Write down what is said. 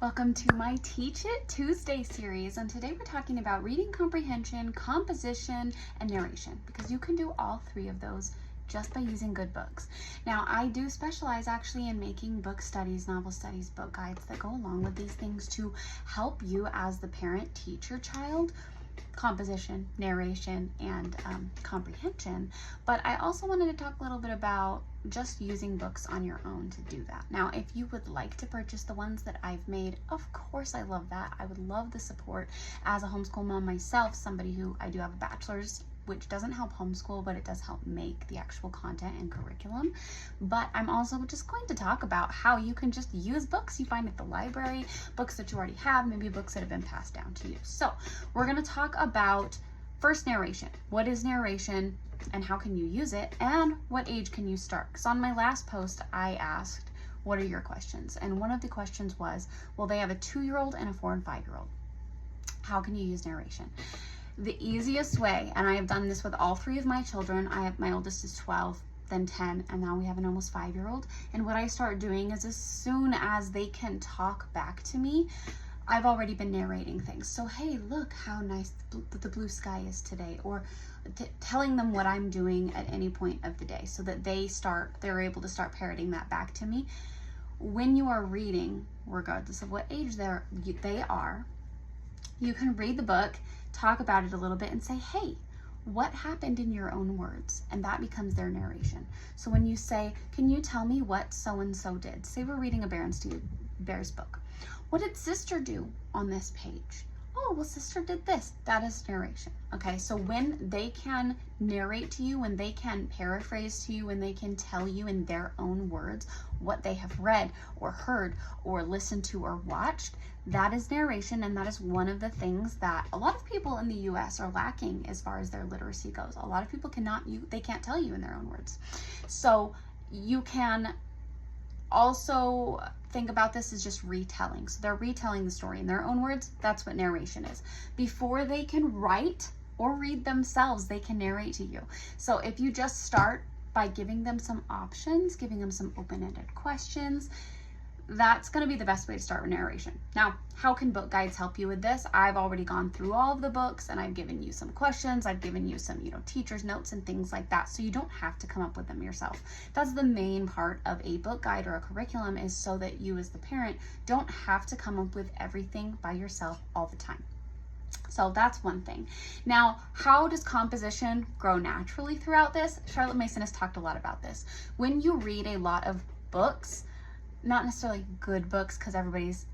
Welcome to my Teach It Tuesday series, and today we're talking about reading comprehension, composition, and narration, because you can do all three of those just by using good books. Now, I do specialize actually in making book studies, novel studies, book guides that go along with these things to help you as the parent teach your child composition, narration, and comprehension. But I also wanted to talk a little bit about just using books on your own to do that. Now, if you would like to purchase the ones that I've made, of course I love that. I would love the support as a homeschool mom myself, somebody who I do have a bachelor's, which doesn't help homeschool, but it does help make the actual content and curriculum. But I'm also just going to talk about how you can just use books you find at the library, books that you already have, maybe books that have been passed down to you. So we're going to talk about first narration. What is narration and how can you use it, and what age can you start? Because on my last post, I asked, what are your questions? And one of the questions was, well, they have a 2-year-old and a 4 and 5-year-old. How can you use narration? The easiest way, and I have done this with all 3 of my children. My oldest is 12, then 10, and now we have an almost 5-year-old. And what I start doing is as soon as they can talk back to me, I've already been narrating things. So, hey, look how nice the blue sky is today, or telling them what I'm doing at any point of the day so that they're able to start parroting that back to me. When you are reading, regardless of what age they are, you can read the book, talk about it a little bit, and say, hey, what happened in your own words? And that becomes their narration. So when you say, can you tell me what so-and-so did? Say we're reading a Bear's book. What did sister do on this page? Oh, well, sister did this. That is narration. Okay, so when they can narrate to you, when they can paraphrase to you, when they can tell you in their own words what they have read or heard or listened to or watched, that is narration. And that is one of the things that a lot of people in the US are lacking as far as their literacy goes. A lot of people they can't tell you in their own words. So you can also think about this as just retelling. So they're retelling the story in their own words. That's what narration is. Before they can write or read themselves, they can narrate to you. So if you just start by giving them some options, giving them some open-ended questions, that's going to be the best way to start with narration. Now, how can book guides help you with this? I've already gone through all of the books and I've given you some questions. I've given you some, teacher's notes and things like that. So you don't have to come up with them yourself. That's the main part of a book guide or a curriculum, is so that you as the parent don't have to come up with everything by yourself all the time. So that's one thing. Now, how does composition grow naturally throughout this? Charlotte Mason has talked a lot about this. When you read a lot of books, not necessarily good books, because everybody's